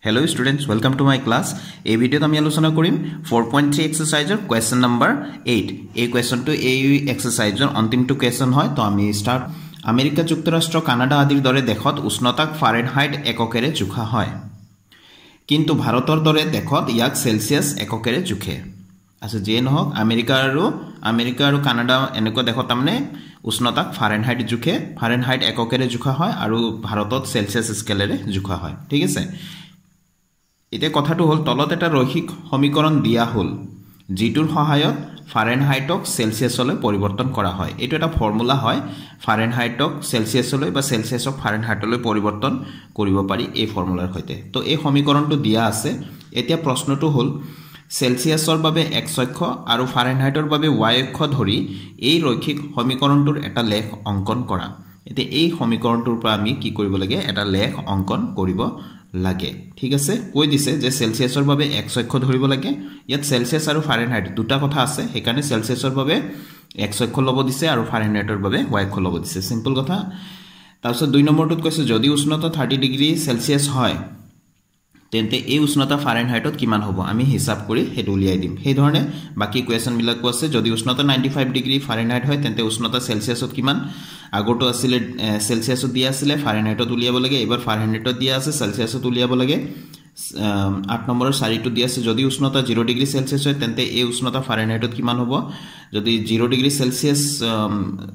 Hello students, welcome to my class. এই ভিডিওত আমি আলোচনা কৰিম 4.3 এক্সাৰসাইজৰ কোৱেশ্চন নম্বৰ 8. এই কোৱেশ্চনটো এই এক্সাৰসাইজৰ অন্তিমটো কোৱেশ্চন হয় তো আমি স্টাৰ্ট আমেৰিকা যুক্তৰাষ্ট্ৰ কানাডা আদিৰ দৰে দেশত উষ্ণতাক ফাৰেনহাইট এককেৰে জোখা হয় কিন্তু ভাৰতৰ দৰে দেশত ইয়াক সেলসিয়াছ এককেৰে জোখে আছে যে নহক আমেৰিকা আৰু কানাডা এনেকুৱা দেশত তাৰমানে উষ্ণতাক ফাৰেনহাইট জোখে ফাৰেনহাইট এককেৰে জোখা হয় আৰু ভাৰতত সেলসিয়াছ স্কেলেৰে জোখা হয় ঠিক আছে এতিয়া কথাটো হল তলত এটা ৰৈখিক সমীকৰণ দিয়া হল জিটোৰ সহায়ত ফাৰেনহাইটক সেলসিয়াছলৈ পৰিৱৰ্তন কৰা হয় এটো এটা ফৰ্মুলা হয় ফাৰেনহাইটক সেলসিয়াছলৈ বা সেলসিয়াছক ফাৰেনহাইটলৈ পৰিৱৰ্তন কৰিব পাৰি এই ফৰ্মুলাৰ সৈতে তো এই সমীকৰণটো দিয়া আছে এতিয়া প্ৰশ্নটো হল সেলসিয়াছৰ বাবে x অক্ষ আৰু ফাৰেনহাইটৰ বাবে y অক্ষ ধৰি এই ৰৈখিক সমীকৰণটোৰ এটা লেখ অঙ্কন কৰা এতিয়া এই সমীকৰণটোৰ পৰা আমি কি কৰিব লাগে এটা লেখ অঙ্কন কৰিব লাগে ঠিক আছে কৈ দিছে যে সেলসিয়াছৰ বাবে x অক্ষ ধৰিব লাগে ইয়াত সেলসিয়াছ আৰু ফাৰেনহাইট দুটা কথা আছে হেকাৰণে সেলসিয়াছৰ বাবে x অক্ষ লব দিছে আৰু ফাৰেনহাইটৰ বাবে y অক্ষ লব দিছে সিম্পল কথা তাৰপিছত 2 নম্বৰটোত কৈছে যদি উষ্ণতা 30 ডিগ্ৰী সেলসিয়াছ হয় তেন্তে এই উষ্ণতা ফাৰেনহাইটত কিমান হ'ব আমি হিসাব কৰি হেতু উলিয়াই দিম সেই ধৰণে বাকি কোৱেশ্চন বিলাক আছে যদি উষ্ণতা 95 ডিগ্ৰী ফাৰেনহাইট হয় তেন্তে উষ্ণতা সেলসিয়াছত কিমান আগটো আছিল সেলসিয়াছত দিয়া আছিল ফাৰেনহাইটত উলিয়াব লাগে এবাৰ ফাৰেনহাইটত দিয়া আছে সেলসিয়াছত উলিয়াব লাগে 8 নম্বৰৰ 4টো দিয়া আছে যদি উষ্ণতা 0 ডিগ্ৰী সেলসিয়াছ হয় তেন্তে এই উষ্ণতা ফাৰেনহাইটত কিমান হ'ব যদি 0 ডিগ্ৰী সেলসিয়াছ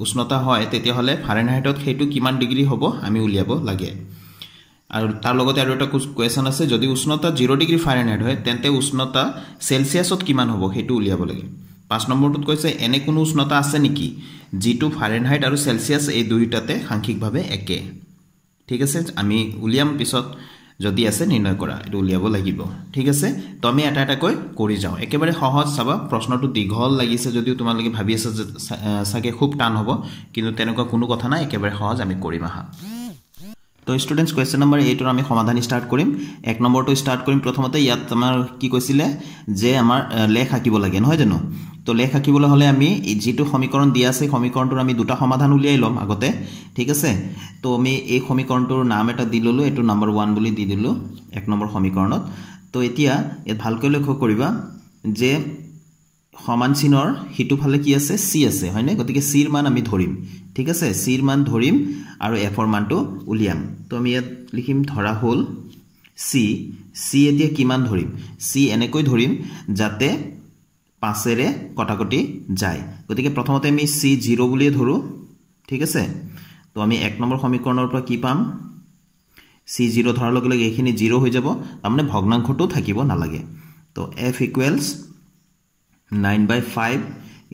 উষ্ণতা হয় তেতিয়া হলে ফাৰেনহাইটত হেতু কিমান ডিগ্ৰী হ'ব আমি উলিয়াব লাগে আৰু তাৰ লগতে আৰু এটা কোৱেশ্চন আছে যদি উষ্ণতা 0 ডিগ্ৰী ফাৰেনহাইট হয় তেন্তে উষ্ণতা সেলসিয়াছত কিমান হ'ব হেতু উলিয়াব লাগে 5 নম্বৰটোত কৈছে এনে কোনো উষ্ণতা আছে নেকি জিটো ফাৰেনহাইট আৰু সেলসিয়াছ এই দুইটাতে সাংখ্যিকভাৱে একে ঠিক আছে আমি উলিয়াম পিছত যদি আছে নিৰ্ণয় কৰা এটো উলিয়াব লাগিব ঠিক আছে তো আমি এটা এটা কৈ কৰি যাও একেবাৰে সহজ চাবা প্ৰশ্নটো দীঘল লাগিছে যদিও তোমালোকে ভাবি আছে সাকে খুব টান হ'ব কিন্তু তেনেকুৱা কোনো কথা নাই একেবাৰে সহজ আমি কৰিম আহা তো স্টুডেন্টস কোয়েশ্চন নাম্বাৰ 8 এৰ আমি সমাধান স্টাৰ্ট কৰিম এক নম্বৰটো স্টাৰ্ট কৰিম প্ৰথমতে ইয়াত আমাৰ কি কৈছিলে যে আমাৰ লেখ আঁকিব লাগে নহয় জানো তো লেখ আঁকিবলৈ হলে আমি যেটো সমীকৰণ দিয়া আছে সমীকৰণটোৰ আমি দুটা সমাধান উলিয়াই লম আগতে ঠিক আছে তো আমি এই সমীকৰণটোৰ নাম এটা দি ললো এটো নাম্বাৰ 1 বুলি দি দিলো এক নম্বৰ সমীকৰণত তো এতিয়া এত ভালকৈ লক্ষ্য কৰিবা যে সমান চিনৰ হিটু ফালে কি আছে c আছে হয়নে গতিকে c ৰ মান আমি ধৰিম ঠিক আছে c ৰ মান ধৰিম আৰু f ৰ মানটো উলিয়াম তো আমি ইয়াত লিখিম ধৰা হল c এতিয়া কিমান ধৰিম c এনেকৈ ধৰিম যাতে 5 এৰে কটাকটি যায় গতিকে প্ৰথমতে আমি c 0 বুলি ধৰো ঠিক আছে তো আমি এক নম্বৰ সমীকৰণৰ পৰা কি পাম c 0 ধৰাৰ লগে লগে এখিনি 0 হৈ যাব তাৰমানে ভগ্নাংশটো থাকিব নালাগে তো f equals 9/5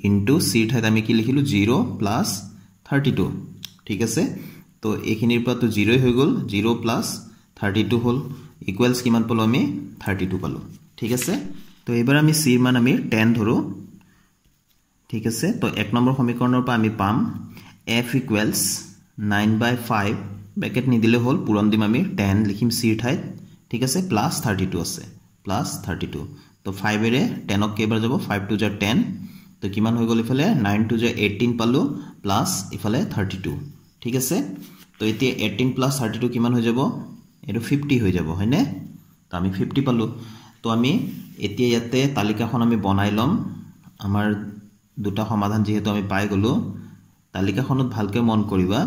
into c ঠাইত আমি কি লিখিলো 0 plus 32 ঠিক আছে তো এখিনিৰ পৰা তো 0 হৈ গল 0 plus 32 হল ইকুয়ালস কিমান পালো আমি 32 পালো ঠিক আছে তো এবাৰ আমি c ৰ মান আমি 10 ধৰো ঠিক আছে তো এক নম্বৰ সমীকৰণৰ পৰা আমি পাম f equals 9/5 ব্ৰেকেট নি দিলে হল পুৰণ দিম আমি 10 লিখিম c ৰ ঠাইত ঠিক আছে plus 32 আছে plus 32 তো 5 এৰে 10 ক কেবাৰ যাব 5 to 10 তো কিমান হৈ গল ইফালে 9 to 18 পালো প্লাস ইফালে 32 ঠিক আছে তো এতিয়া 18 plus 32 কিমান হৈ যাব এটো 50 হৈ যাব হয়নে তো আমি 50 পালো তো আমি এতিয়া ইয়াতে তালিকাখন আমি বনাই লম আমাৰ দুটা সমাধান যেহেতু আমি পাই গলো তালিকাখনত ভালকৈ মন কৰিবা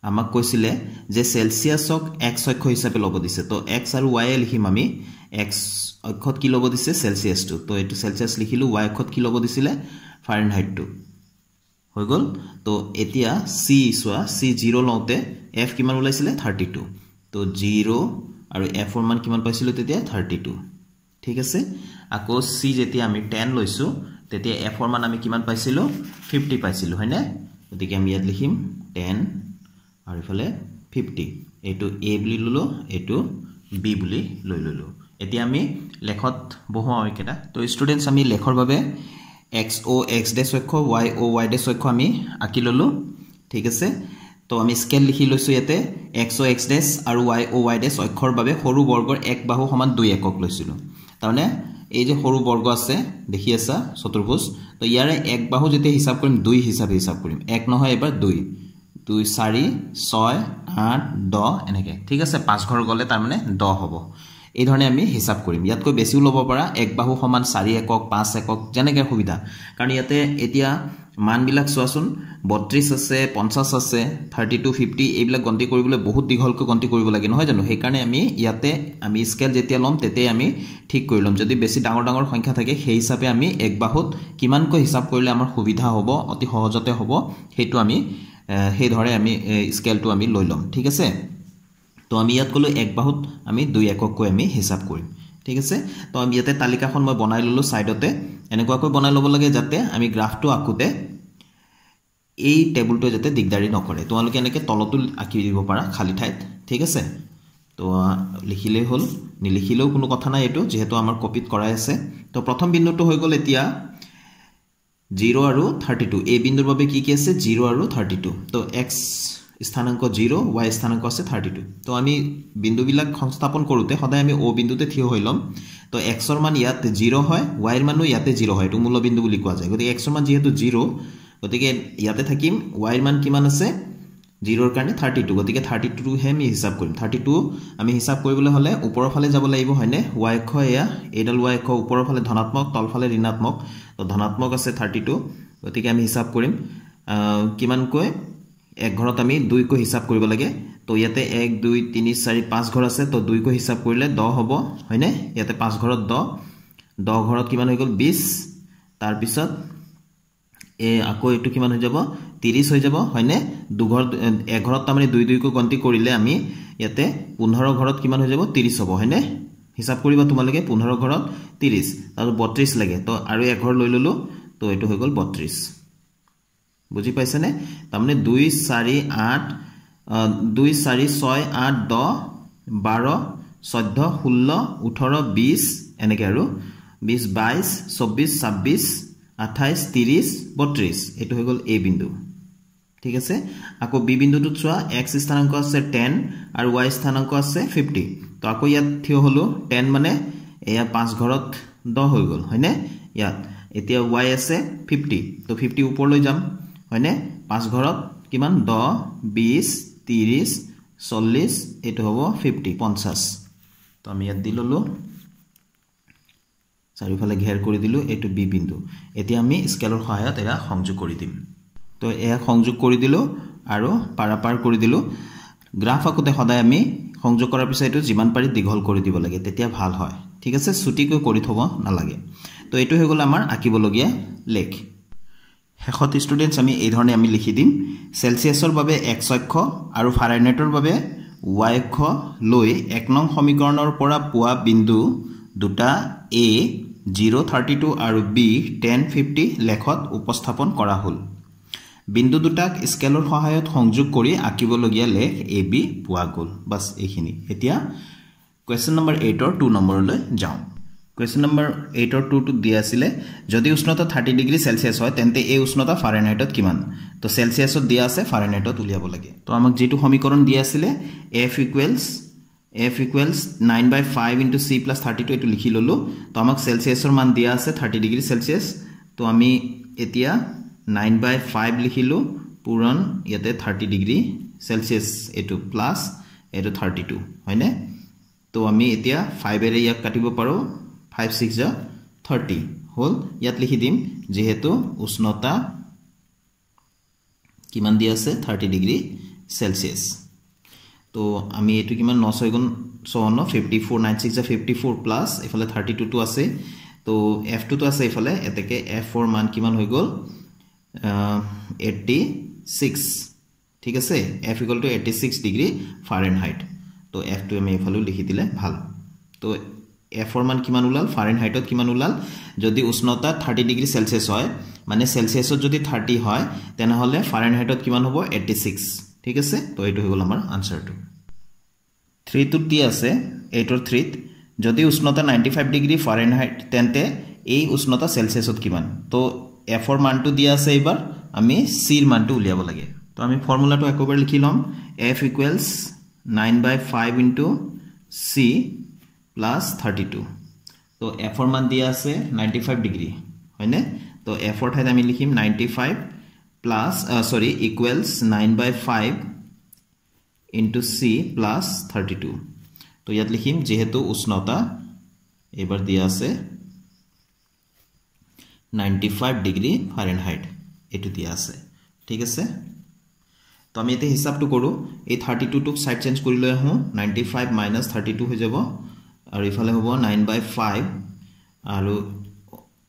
আমাক কৈছিলে যে সেলসিয়াছক x অক্ষ হিচাপে লব দিছে তো x আৰু y এ লিখিম আমি x অক্ষত কি লব দিছে সেলসিয়াছ টু তো এটো সেলসিয়াছ লিখিলো y অক্ষত কি লব দিছিলে ফাৰেনহাইট টু হৈ গল তো এতিয়া c সোয়া c 0 লওতে f কিমান ওলাইছিলে 32 তো 0 আৰু f ৰ মান কিমান পাইছিলো তেতিয়া 32 ঠিক আছে আকৌ c যেতিয়া আমি 10 লৈছো তেতিয়া f ৰ মান আমি কিমান পাইছিলো 50 পাইছিলো হয়নে গতিকে আমি ইয়াত লিখিম 10 আৰু ইফালে 50 এটো a বুলি ললো এটো b বুলি লৈ ললো এতিয়া আমি লেখত বহুৱা একেটা তো স্টুডেন্টস আমি লেখৰ বাবে x o x ডেশ অক্ষ y o y ডেশ অক্ষ আমি আকি ললো ঠিক আছে তো আমি স্কেল লিখি লৈছো ইয়াতে x o x ডেশ আৰু y o y ডেশ অক্ষৰ বাবে সৰু বৰ্গৰ এক বাহু সমান 2 একক লৈছিলো তাৰমানে এই যে সৰু বৰ্গ আছে দেখি আছা চতুৰ্ভুজ তো ইয়াৰে এক বাহু যেতে হিসাব কৰিম 2 হিসাবে হিসাব কৰিম এক নহয় এবাৰ 2 2 4 6 8 10 এনেকে ঠিক আছে 5 ঘৰ গলে তাৰ মানে 10 হ'ব এই ধৰণে আমি হিসাব কৰিম ইয়াতকৈ বেছিও লব পাৰা এক বাহু সমান 4 একক 5 একক যেনেকে সুবিধা কাৰণ ইয়াতে এতিয়া মান বিলাক চোৱাচোন 32 আছে 50 আছে 32 50 এইবিলাক গন্তি কৰিবলৈ বহুত দীঘলকৈ গন্তি কৰিব লাগে নহয় জানো সেই কাৰণে আমি ইয়াতে আমি স্কেল যেতিয়া লম তেতে আমি ঠিক কৰি লম যদি বেছি ডাঙৰ ডাঙৰ সংখ্যা থাকে সেই হিচাপে আমি এক বাহুত কিমানকৈ হিসাব কৰিলে আমাৰ সুবিধা হ'ব অতি সহজতে হ'ব হেতু আমি সেই ধৰে আমি স্কেলটো আমি লৈ লম ঠিক আছে তো আমি ইয়াত কলো এক বাহুত আমি 2 একককৈ আমি হিসাব কৰিম ঠিক আছে তো আমি ইয়াতে তালিকাখন মই বনাই ললো সাইডতে এনেকুৱাকৈ বনাই লব লাগে যাতে আমি গ্ৰাফটো আকুতে এই টেবুলটো যাতে দিগদাৰি নকৰে তোমালোকে এনেকৈ তলটো আঁকি দিব পাৰা খালি ঠাইত ঠিক আছে তো লিখিলে হল নিলিখিলেও কোনো কথা নাই এটো যেহেতু আমাৰ কপিত কৰাই আছে তো প্ৰথম বিন্দুটো হৈ গল এতিয়া 0 আৰু 32 এই বিন্দুৰ বাবে কি কি আছে 0 আৰু 32 তো x স্থানাঙ্ক 0 y স্থানাঙ্ক আছে 32 তো আমি বিন্দুবিলাক সংস্থাপন কৰোতে সদায় আমি o বিন্দুতে থিয় হইলম তো x ৰ মান ইয়াত 0 হয় y ৰ মানো ইয়াতে 0 হয় এটো মূল বিন্দু বুলি কোৱা যায় গতিকে x ৰ মান যেহেতু 0 গতিকে ইয়াতে থাকিম y ৰ মান কিমান আছে 0 ৰ কাৰণে 32 গতিকে 32 হে আমি হিসাব কৰিম 32 আমি হিসাব কৰিবলৈ হলে ওপৰৰ ফালে যাব লাগিব হয়নে y অক্ষ এয়া এডাল y অক্ষ ওপৰৰ ফালে ধনাত্মক তলফালে ঋণাত্মক তো ধনাত্মক আছে 32 গতিকে আমি হিসাব কৰিম কিমানকৈ এক ঘৰত আমি 2 কো হিসাব কৰিব লাগে তো ইয়াতে 1 2 3 4 5 ঘৰ আছে তো 2 কো হিসাব কৰিলে 10 হ'ব হয়নে ইয়াতে 5 ঘৰত 10 ঘৰত কিমান হৈ গল 20 তাৰ পিছত আকৌ এটো কিমান হৈ যাব 30 হৈ যাব হয়নে দু ঘৰ এক ঘৰত তাৰমানে 2 2 কো গন্তি কৰিলে আমি ইয়াতে 15 ঘৰত কিমান হৈ যাব 30 হ'ব হয়নে হিসাব কৰিবা তোমালোকে 15 ঘৰত 30 আৰু 32 লাগে তো আৰু এক ঘৰ লৈ ললো তো এটো হৈ গল 32 বুজি পাইছানে তাৰমানে 2 4 8 2 4 6 8 10 12 14 16 18 20 এনেকে আৰু 20 22 24 26 28 30 32 এটো হৈ গল a বিন্দু ঠিক আছে আকৌ b বিন্দুটো চোৱা x স্থানাঙ্ক আছে 10 আৰু y স্থানাঙ্ক আছে 50 তো আকৌ ইয়াত থিয় হলো 10 মানে এয়া 5 ঘৰত 10 হৈ গল হয়নে ইয়াত এতিয়া y আছে 50 তো 50 ওপৰ লৈ যাম হয়নে 5 ঘৰত কিমান 10 20 30 40 এটো হ'ব 50 50 তো আমি ইয়াত দিললো চাৰিফালে ঘেৰ কৰি দিলো এটো বি বিন্দু এতিয়া আমি স্কেলৰ সহায়ত এৰা সংযোগ কৰি দিম তো এয়া সংযোগ কৰি দিলো আৰু পাৰাপাৰ কৰি দিলো গ্ৰাফ আকুতে সদায় আমি সংযোগ কৰাৰ পিছত এটো যিমান পাৰি দীঘল কৰি দিব লাগে তেতিয়া ভাল হয় ঠিক আছে ছুটিকৈ কৰি থব নালাগে তো এটো হৈ গল আমাৰ আকিবলগীয়া লেখ হেখত ষ্টুডেন্টস আমি এই ধৰণে আমি লিখি দিম সেলসিয়াছৰ বাবে x অক্ষ আৰু ফাৰেনহাইটৰ বাবে y অক্ষ লৈ এক নং সমীকৰণৰ পৰা পোৱা বিন্দু দুটা a 032 আৰু b 1050 লেখত উপস্থাপন কৰা হল বিন্দু দুটাক স্কেলৰ সহায়ত সংযোগ কৰি আকিবলগীয়া লেখ ab পোৱা গল বাস এইখিনি এতিয়া কোৱেশ্চন নম্বৰ 8 ৰ 2 নম্বৰলৈ যাও কোৱেশ্চন নম্বৰ 8 ৰ 2 টো দিয়া আছিল যদি উষ্ণতা 30 ডিগ্ৰী সেলসিয়াস হয় তেন্তে এই উষ্ণতা ফাৰেনহাইটত কিমান তো সেলসিয়াসত দিয়া আছে ফাৰেনহাইটত উলিয়াব লাগে তো আমাক যেটো সমীকৰণ দিয়া আছিল f equals 9/5 into c plus 32 এটো লিখি ললো তো আমাক সেলসিয়াসৰ মান দিয়া আছে 30 ডিগ্ৰী সেলসিয়াস তো আমি এতিয়া 9/5 লিখিলো পূৰণ ইয়াতে 30 ডিগ্ৰী সেলসিয়াস এটো প্লাস এটো 32 হয়নে তো আমি এতিয়া 5 এৰে ইয়াক কাটিব পাৰো 5 6 যা 30 হল ইয়াত লিখি দিম যেহেতু উষ্ণতা কিমান দিয়া আছে 30 ডিগ্ৰী সেলসিয়াস তো আমি এটো কিমান 9 গুণ 54 96 যা 54 প্লাস এফালে 32 টো আছে তো f2 তো আছে এফালে এতেকে f4 মান কিমান হৈ গল 86 ঠিক আছে f = 86 ডিগ্ৰী ফাৰেনহাইট তো f2 আমি এফালে লিখি দিলে ভাল তো f4 মান কিমান উলাল ফাৰেনহাইটত কিমান উলাল যদি উষ্ণতা 30 ডিগ্ৰী সেলসিয়াস হয় মানে সেলসিয়াসত যদি 30 হয় তেনে হলে ফাৰেনহাইটত কিমান হ'ব 86 ঠিক আছে তো এটো হৈ গল আমাৰ আনসাৰটো 3 টো টি আছে 8 ৰ 3 যদি উষ্ণতা 95 ডিগ্ৰী ফাৰেনহাইট তেন্তে এই উষ্ণতা সেলসিয়াসত কিমান তো f ৰ মানটো দিয়া আছে এবাৰ আমি c ৰ মানটো উলিয়াব লাগে তো আমি ফৰ্মুলাটো একবাৰ লিখি লম f equals 9/5 into c plus 32 তো f ৰ মান দিয়া আছে 95 ডিগ্ৰী হয়নে তো f ৰ ঠাইত আমি লিখিম 95 plus equals 9/5 into C plus 32 তো ইয়াত লিখিম যেহেতু উষ্ণতা এবাৰ দিয়া আছে 95 ডিগ্ৰী ফাৰেনহাইট এটো দিয়া আছে ঠিক আছে তো আমি এতে হিসাবটো কৰো এই 32 টুক সাইড চেঞ্জ কৰি লৈ আহো 95 minus 32 হৈ যাব আৰু ইফালে হ'ব 9/5 আৰু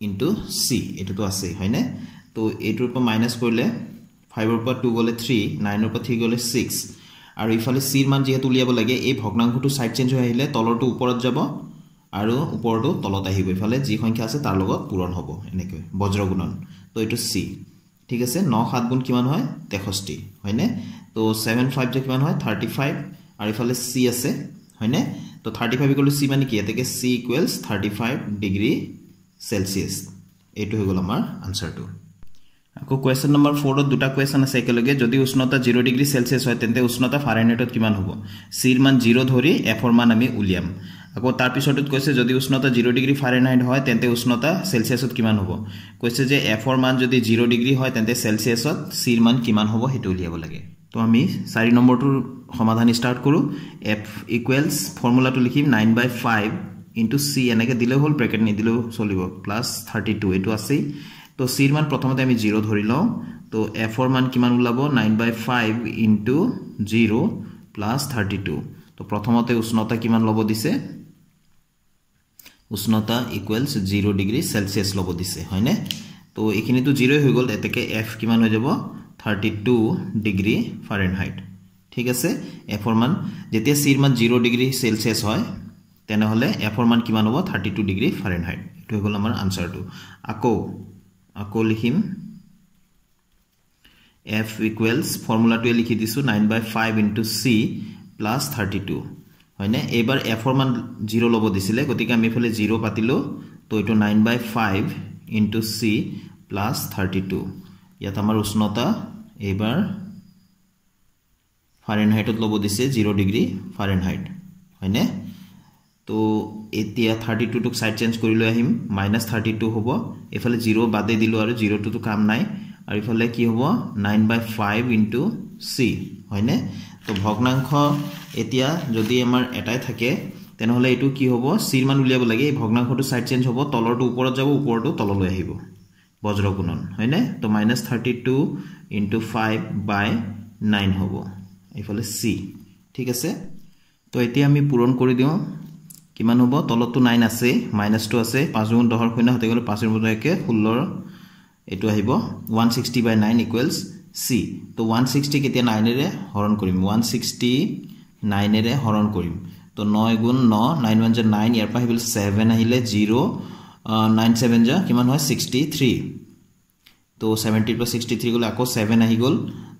into C এটো তো আছে হয়নে তো এটোৰ পৰা মাইনাস কৰিলে 5 ৰ পৰা 2 গলে 3 9 ৰ পৰা 3 গলে 6 আৰু ইফালে C ৰ মান যেহেতু উলিয়াব লাগে এই ভগ্নাংশটো সাইড চেঞ্জ হৈ আহিলে তলৰটো ওপৰত যাব আৰু ওপৰটো তলত আহিব ইফালে যি সংখ্যা আছে তাৰ লগত পূৰণ হ'ব এনেকৈ বজ্ৰ গুণন তো এটো C ঠিক আছে 9 7 গুণ কিমান হয় 63 হয়নে তো 7 5 যে কিমান হয় 35 আৰু ইফালে C আছে হয়নে তো 35 ইকুয়াল টু C মানে কি এতেকে C ইকুয়ালস 35 ডিগ্ৰী সেলসিয়াস এটো হৈ গল আমাৰ আনসাৰটো আকৌ কোৱেশ্চন নম্বৰ 4 ত দুটা কোৱেশ্চন আছে একেলগে যদি উষ্ণতা 0 ডিগ্ৰী সেলসিয়াস হয় তেন্তে উষ্ণতা ফাৰেনহাইটত কিমান হ'ব C ৰ মান 0 ধৰি F ৰ মান আমি উলিয়াম আকৌ তাৰ পিছতত কৈছে যদি উষ্ণতা 0 ডিগ্ৰী ফাৰেনহাইট হয় তেন্তে উষ্ণতা সেলসিয়াসত কিমান হ'ব কৈছে যে F ৰ মান যদি 0 ডিগ্ৰী হয় তেন্তে সেলসিয়াসত C ৰ মান কিমান হ'ব হেতু উলিয়াব লাগে তো আমি 4 নম্বৰটোৰ সমাধান স্টাৰ্ট কৰো F ইকুৱেলস ফৰ্মুলাটো লিখিম 9/5 into C এনেকে দিলে হল ব্ৰ্যাকেট নি দিলেও চলিব প্লাস 32 এটো আছে তো C ৰ মান প্ৰথমতে আমি 0 ধৰি লও তো F ৰ মান কিমান ওলাব 9/5 into 0 plus 32 তো প্ৰথমতে উষ্ণতা কিমান লব দিছে উষ্ণতা ইকুৱেলস 0 ডিগ্ৰী সেলসিয়াস লব দিছে হয়নে তো এখিনি তো 0 হৈ গল এতেকে F কিমান হৈ যাব 32 ডিগ্ৰী ফাৰেনহাইট ঠিক আছে F ৰ মান যেতিয়া C ৰ মান 0 ডিগ্ৰী সেলসিয়াস হয় তেনে হলে F ৰ মান কিমান হ'ব 32 ডিগ্ৰী ফাৰেনহাইট এটো হৈ গল আমাৰ আনসাৰটো আকৌ লিখিম F ইকুৱেলস ফৰ্মুলাটোৱে লিখি দিছো 9/5 into C plus 32 হয়নে এবাৰ F ৰ মান 0 লব দিছিলে গতিকে আমি ফলে 0 পাতিলো তো এটো 9/5 into C plus 32 ইয়াত আমাৰ উষ্ণতা এবাৰ ফাৰেনহাইটত লব দিছে 0 ডিগ্ৰী ফাৰেনহাইট হয়নে তো এতিয়া 32 টুক সাইড চেঞ্জ কৰি লৈ আহিম -32 হ'ব এফালে 0 বাদে দিলো আৰু 0 টু কাম নাই আৰু ইফালে কি হ'ব 9/5 into C হয়নে তো ভগ্নাংশ এতিয়া যদি আমাৰ এটাই থাকে তেনে হলে এটো কি হ'ব C ৰ মান উলিয়াব লাগে এই ভগ্নাংশটো সাইড চেঞ্জ হ'ব তলৰটো ওপৰত যাব ওপৰটো তললৈ আহিব বজ্ৰ গুণন হয়নে তো -32 into 5/9 হ'ব ইফালে C ঠিক আছে তো এতিয়া আমি পূৰণ কৰি দিও কিমান হ'ব তলতো 9 আছে -2 আছে 5 গুণ 10 ৰ শূন্য হতে গলে 5 ৰ বজায়কে 16 এটো আহিব 160/9 ইকুৱেলস C তো 160 কেতিয়া 9 এৰে হৰণ কৰিম 160 9 এৰে হৰণ কৰিম তো 9 গুণ 9 9 1 9 ইয়াৰ পৰা আহিল 7 আহিলে 0 9 7 যা কিমান হয় 63 তো 70 পৰা 63 গলে আকৌ 7 আহি গল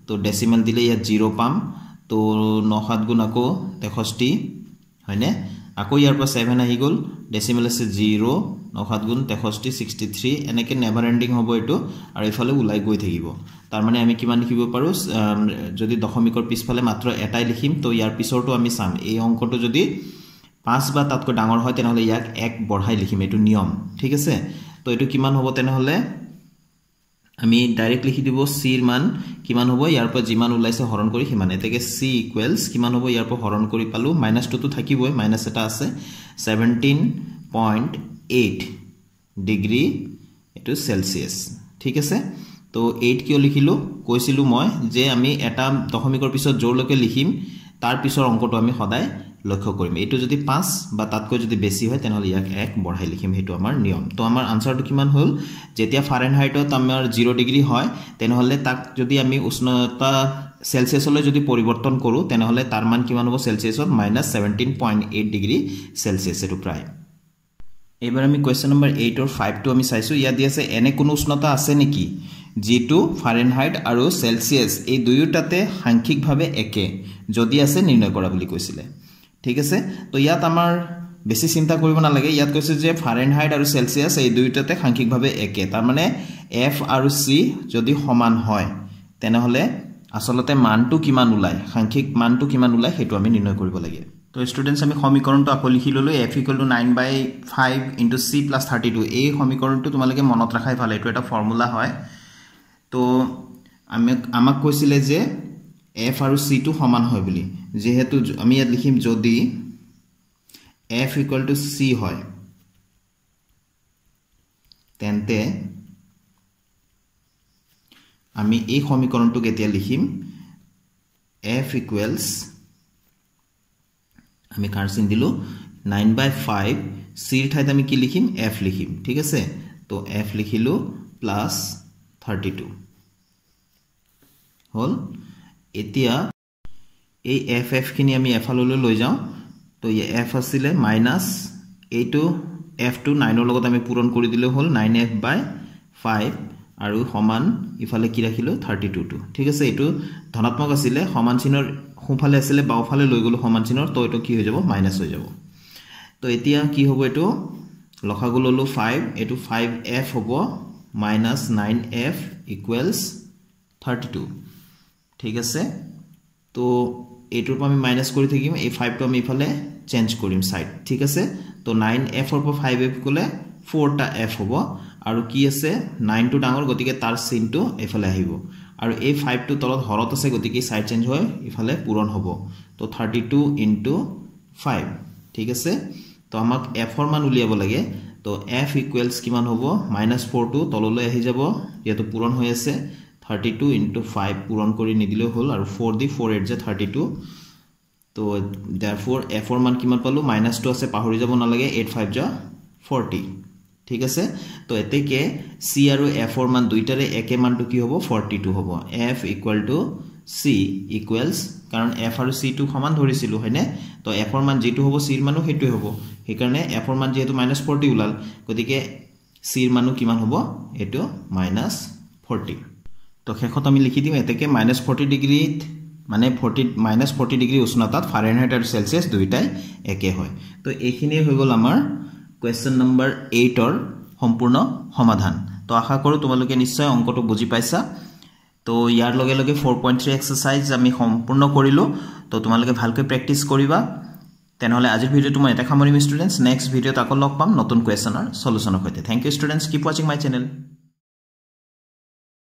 তো ডেসিমেল দিলে ইয়া 0 পাম তো 9 7 গুণ আকৌ 63 হয়নে আকৌ ইয়াৰ পৰা 7 আহি গল ডেসিমেল আছে 0 9 7 গুণ 63 63 এনেকে নেভাৰ এন্ডিং হ'ব এটো আৰু ইফালে উলাই গৈ থাকিব তাৰ মানে আমি কিমান লিখিব পাৰো যদি দশমিকৰ পিছফালে মাত্ৰ এটাই লিখিম তো ইয়াৰ পিছৰটো আমি চাম এই অংকটো যদি 5 বা তাতকৈ ডাঙৰ হয় তেনে হলে ইয়াক 1 বঢ়াই লিখিম এটো নিয়ম ঠিক আছে তো এটো কিমান হ'ব তেনে হলে আমি ডাইৰেক্ট লিখি দিব C ৰ মান কিমান হ'ব ইয়াৰ পৰা যিমান উলাইছে হৰণ কৰি হিমান এতেকে C ইকুৱেলস কিমান হ'ব ইয়াৰ পৰা হৰণ কৰি পালো -2 তো থাকিবই মাইনাস এটা আছে 17.8 ডিগ্ৰী এটো সেলসিয়াস ঠিক আছে তো 8 কিয় লিখিলো কৈছিলো মই যে আমি এটা দশমিকৰ পিছত জোৰলৈকে লিখিম তাৰ পিছৰ অংকটো আমি সদায় লক্ষ্য কৰিম এটো যদি 5 বা তাতকৈ যদি বেছি হয় তেনহলে ইয়াক 1 বঢ়াই লিখিম হেতু আমাৰ নিয়ম তো আমাৰ আনসাৰটো কিমান হল যেতিয়া ফাৰেনহাইটত আমাৰ 0 ডিগ্ৰী হয় তেনহলে তাক যদি আমি উষ্ণতা সেলসিয়াসলৈ যদি পৰিৱৰ্তন কৰো তেনহলে তাৰ মান কিমান হ'ব সেলসিয়াসত -17.8 ডিগ্ৰী সেলসিয়াস এটো প্ৰায় এবাৰ আমি কোৱেশ্চন নম্বৰ 8 আৰু 5 টো আমি চাইছো ইয়া দি আছে এনে কোনো উষ্ণতা আছে নেকি যেটো ফাৰেনহাইট আৰু সেলসিয়াস এই দুয়োটাতে সাংখ্যিকভাৱে একে যদি আছে নিৰ্ণয় কৰা বুলি কৈছিলে ঠিক আছে তো ইয়াত আমাৰ বেছি চিন্তা কৰিব না লাগে ইয়াত কৈছে যে ফাৰেনহাইট আৰু সেলসিয়াস এই দুয়োটাতে সাংখ্যিকভাৱে একে তাৰ মানে F আৰু C যদি সমান হয় তেনে হলে আসলতে মানটো কিমান উলাই সাংখ্যিক মানটো কিমান উলাই হেতু আমি নিৰ্ণয় কৰিব লাগে তো স্টুডেন্টস আমি সমীকৰণটো আকৌ লিখি ললো F = 9/5 into C plus 32 এই সমীকৰণটো তোমালোকে মনত ৰাখাই ভাল এটো এটা ফৰ্মুলা হয় তো আমাক কৈছিলে যে f আৰু c টো সমান হয় বুলি যেহেতু আমি ইয়াত লিখিম যদি f equal to c হয় তেন্তে আমি এই সমীকৰণটো কেতিয়া লিখিম f equals আমি কাৰচিন দিলো 9/5 c ৰ ঠাইত আমি কি লিখিম f লিখিম ঠিক আছে তো f লিখিলো প্লাস 32 হল এতিয়া এই f খিনি আমি এফাললৈ লৈ যাও তো এই f আছিল মাইনাস এইটো f টো 9 ৰ লগত আমি পূৰণ কৰি দিলে হল 9f/5 আৰু সমান ইফালে কি ৰাখিলো 32 টো ঠিক আছে এটো ধনাত্মক আছিল সমান চিনৰ সোঁফালে আছিল বাওফালে লৈ গলো সমান চিনৰ তো এটো কি হৈ যাব মাইনাস হৈ যাব তো এতিয়া কি হ'ব এটো লখাগু ললো 5 এটো 5f হ'ব minus 9f equals 32 ঠিক আছে তো এটোৰ পৰা আমি মাইনাস কৰি থাকিম এই 5 টো আমি ইফালে চেঞ্জ কৰিম সাইড ঠিক আছে তো 9f ৰ পৰা 5f গলে 4 টা f হ'ব আৰু কি আছে 9 টো ডাঙৰ গতিকে তাৰ চিনটো ইফালে আহিব আৰু এই 5 টো তলত হৰত আছে গতিকে সাইড চেঞ্জ হয় ইফালে পূৰণ হ'ব তো 32 into 5 ঠিক আছে তো আমাক f ৰ মান উলিয়াব লাগে তো f equals কিমান হ'ব -4 টো তললৈ আহি যাব যেটো পূৰণ হৈ আছে 32 into 5 পূৰণ কৰি নিদিলে হল আৰু 4 দি 4 8 যে 32 তো therefore f ৰ মান কিমান পালো -2 আছে পাহৰি যাব না লাগে 8 5 যা 40 ঠিক আছে তো এতেকে c আৰু f ৰ মান দুইটাৰে একে মানটো কি হ'ব 42 হ'ব f equal to c equals কাৰণ f আৰু c টো সমান ধৰিছিলো হয়নে তো f ৰ মান যেটো হ'ব c ৰ মানো হেতুই হ'ব সেই কাৰণে f ৰ মান যেহেতু -40 উলাল গতিকে c ৰ মানো কিমান হ'ব এটো -40 তো শেষত আমি লিখি দিম এতেকে -40 ডিগ্ৰীত মানে 40 ডিগ্ৰী উষ্ণতাত ফাৰেনহাইট আৰু সেলসিয়াস দুইটাই একে হয় তো এইখিনি হৈ গল আমাৰ কোৱেশ্চন নম্বৰ 8 ৰ সম্পূৰ্ণ সমাধান তো আশা কৰো তোমালোকে নিশ্চয় অংকটো বুজি পাইছা তো ইয়াৰ লগে লগে 4.3 এক্সাৰসাইজ আমি সম্পূৰ্ণ কৰিলো তো তোমালোকে ভালকৈ প্ৰেক্টিস কৰিবা তেনেহলে আজিৰ ভিডিওটো মই এটা সামৰিম ষ্টুডেন্টস নেক্সট ভিডিওত আকৌ লগ পাম নতুন কোৱেশ্চনৰ সলুশনৰ সৈতে thank you students keep watching my channel